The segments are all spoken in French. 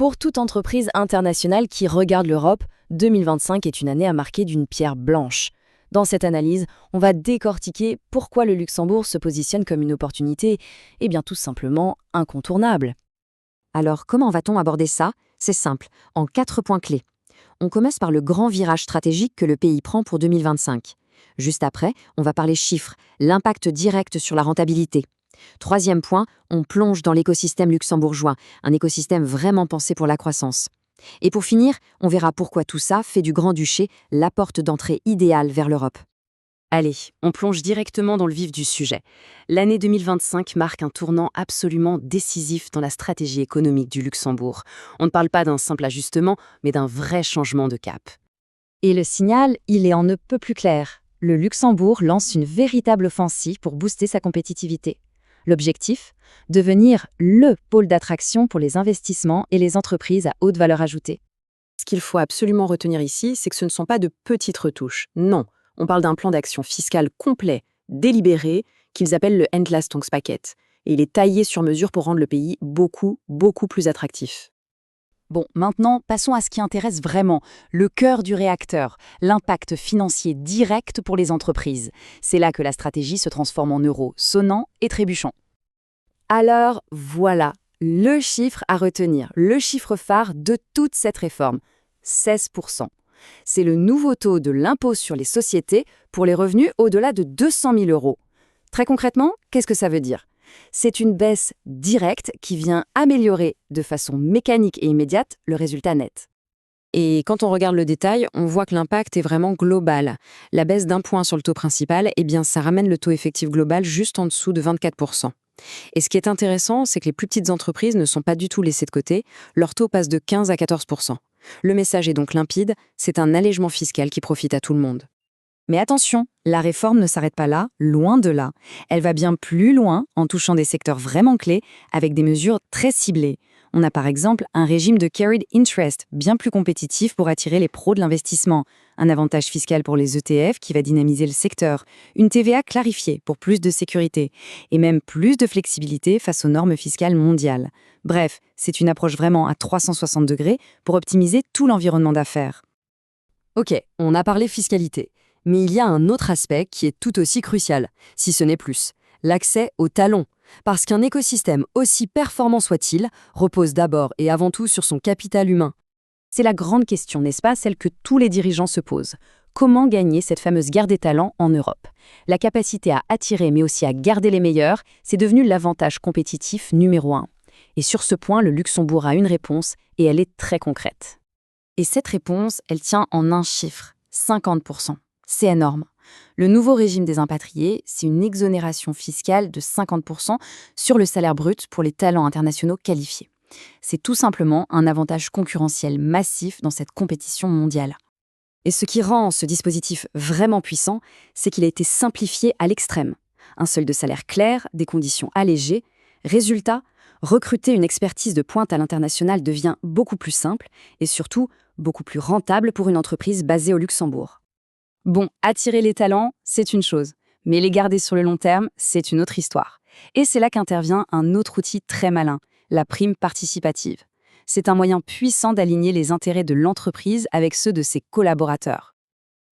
Pour toute entreprise internationale qui regarde l'Europe, 2025 est une année à marquer d'une pierre blanche. Dans cette analyse, on va décortiquer pourquoi le Luxembourg se positionne comme une opportunité, et bien tout simplement incontournable. Alors, comment va-t-on aborder ça? C'est simple, en 4 points clés. On commence par le grand virage stratégique que le pays prend pour 2025. Juste après, on va parler chiffres, l'impact direct sur la rentabilité. Troisième point, on plonge dans l'écosystème luxembourgeois, un écosystème vraiment pensé pour la croissance. Et pour finir, on verra pourquoi tout ça fait du Grand-Duché la porte d'entrée idéale vers l'Europe. Allez, on plonge directement dans le vif du sujet. L'année 2025 marque un tournant absolument décisif dans la stratégie économique du Luxembourg. On ne parle pas d'un simple ajustement, mais d'un vrai changement de cap. Et le signal, il est en ne peut plus clair. Le Luxembourg lance une véritable offensive pour booster sa compétitivité. L'objectif? Devenir le pôle d'attraction pour les investissements et les entreprises à haute valeur ajoutée. Ce qu'il faut absolument retenir ici, c'est que ce ne sont pas de petites retouches. Non, on parle d'un plan d'action fiscal complet, délibéré, qu'ils appellent le Entlastungspaket. Et il est taillé sur mesure pour rendre le pays beaucoup, beaucoup plus attractif. Bon, maintenant, passons à ce qui intéresse vraiment, le cœur du réacteur, l'impact financier direct pour les entreprises. C'est là que la stratégie se transforme en euros, sonnant et trébuchant. Alors voilà, le chiffre à retenir, le chiffre phare de toute cette réforme, 16%. C'est le nouveau taux de l'impôt sur les sociétés pour les revenus au-delà de 200 000 euros. Très concrètement, qu'est-ce que ça veut dire? C'est une baisse directe qui vient améliorer de façon mécanique et immédiate le résultat net. Et quand on regarde le détail, on voit que l'impact est vraiment global. La baisse d'1 point sur le taux principal, eh bien, ça ramène le taux effectif global juste en dessous de 24%. Et ce qui est intéressant, c'est que les plus petites entreprises ne sont pas du tout laissées de côté. Leur taux passe de 15 à 14%. Le message est donc limpide, c'est un allègement fiscal qui profite à tout le monde. Mais attention, la réforme ne s'arrête pas là, loin de là. Elle va bien plus loin en touchant des secteurs vraiment clés avec des mesures très ciblées. On a par exemple un régime de carried interest bien plus compétitif pour attirer les pros de l'investissement, un avantage fiscal pour les ETF qui va dynamiser le secteur, une TVA clarifiée pour plus de sécurité et même plus de flexibilité face aux normes fiscales mondiales. Bref, c'est une approche vraiment à 360 degrés pour optimiser tout l'environnement d'affaires. Ok, on a parlé fiscalité. Mais il y a un autre aspect qui est tout aussi crucial, si ce n'est plus, l'accès aux talents. Parce qu'un écosystème, aussi performant soit-il, repose d'abord et avant tout sur son capital humain. C'est la grande question, n'est-ce pas, celle que tous les dirigeants se posent. Comment gagner cette fameuse guerre des talents en Europe? La capacité à attirer mais aussi à garder les meilleurs, c'est devenu l'avantage compétitif numéro 1. Et sur ce point, le Luxembourg a une réponse et elle est très concrète. Et cette réponse, elle tient en un chiffre, 50%. C'est énorme. Le nouveau régime des impatriés, c'est une exonération fiscale de 50% sur le salaire brut pour les talents internationaux qualifiés. C'est tout simplement un avantage concurrentiel massif dans cette compétition mondiale. Et ce qui rend ce dispositif vraiment puissant, c'est qu'il a été simplifié à l'extrême. Un seuil de salaire clair, des conditions allégées. Résultat, recruter une expertise de pointe à l'international devient beaucoup plus simple et surtout beaucoup plus rentable pour une entreprise basée au Luxembourg. Bon, attirer les talents, c'est une chose, mais les garder sur le long terme, c'est une autre histoire. Et c'est là qu'intervient un autre outil très malin, la prime participative. C'est un moyen puissant d'aligner les intérêts de l'entreprise avec ceux de ses collaborateurs.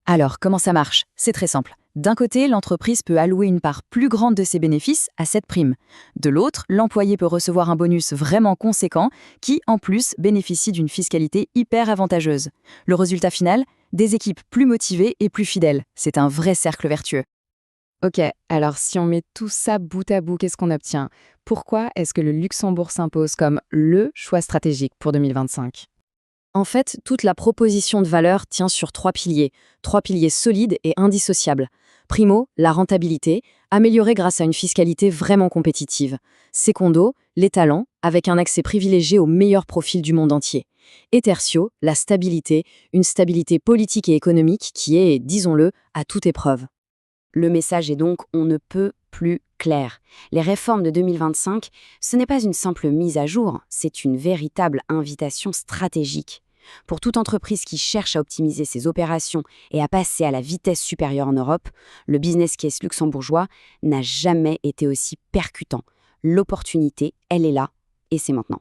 Alors, comment ça marche? C'est très simple. D'un côté, l'entreprise peut allouer une part plus grande de ses bénéfices à cette prime. De l'autre, l'employé peut recevoir un bonus vraiment conséquent qui, en plus, bénéficie d'une fiscalité hyper avantageuse. Le résultat final? Des équipes plus motivées et plus fidèles. C'est un vrai cercle vertueux. Ok, alors si on met tout ça bout à bout, qu'est-ce qu'on obtient? Pourquoi est-ce que le Luxembourg s'impose comme le choix stratégique pour 2025? En fait, toute la proposition de valeur tient sur 3 piliers solides et indissociables. Primo, la rentabilité, améliorée grâce à une fiscalité vraiment compétitive. Secondo, les talents, avec un accès privilégié aux meilleurs profils du monde entier. Et tertio, la stabilité, une stabilité politique et économique qui est, disons-le, à toute épreuve. Le message est donc on ne peut plus clair. Les réformes de 2025, ce n'est pas une simple mise à jour, c'est une véritable invitation stratégique. Pour toute entreprise qui cherche à optimiser ses opérations et à passer à la vitesse supérieure en Europe, le business case luxembourgeois n'a jamais été aussi percutant. L'opportunité, elle est là, et c'est maintenant.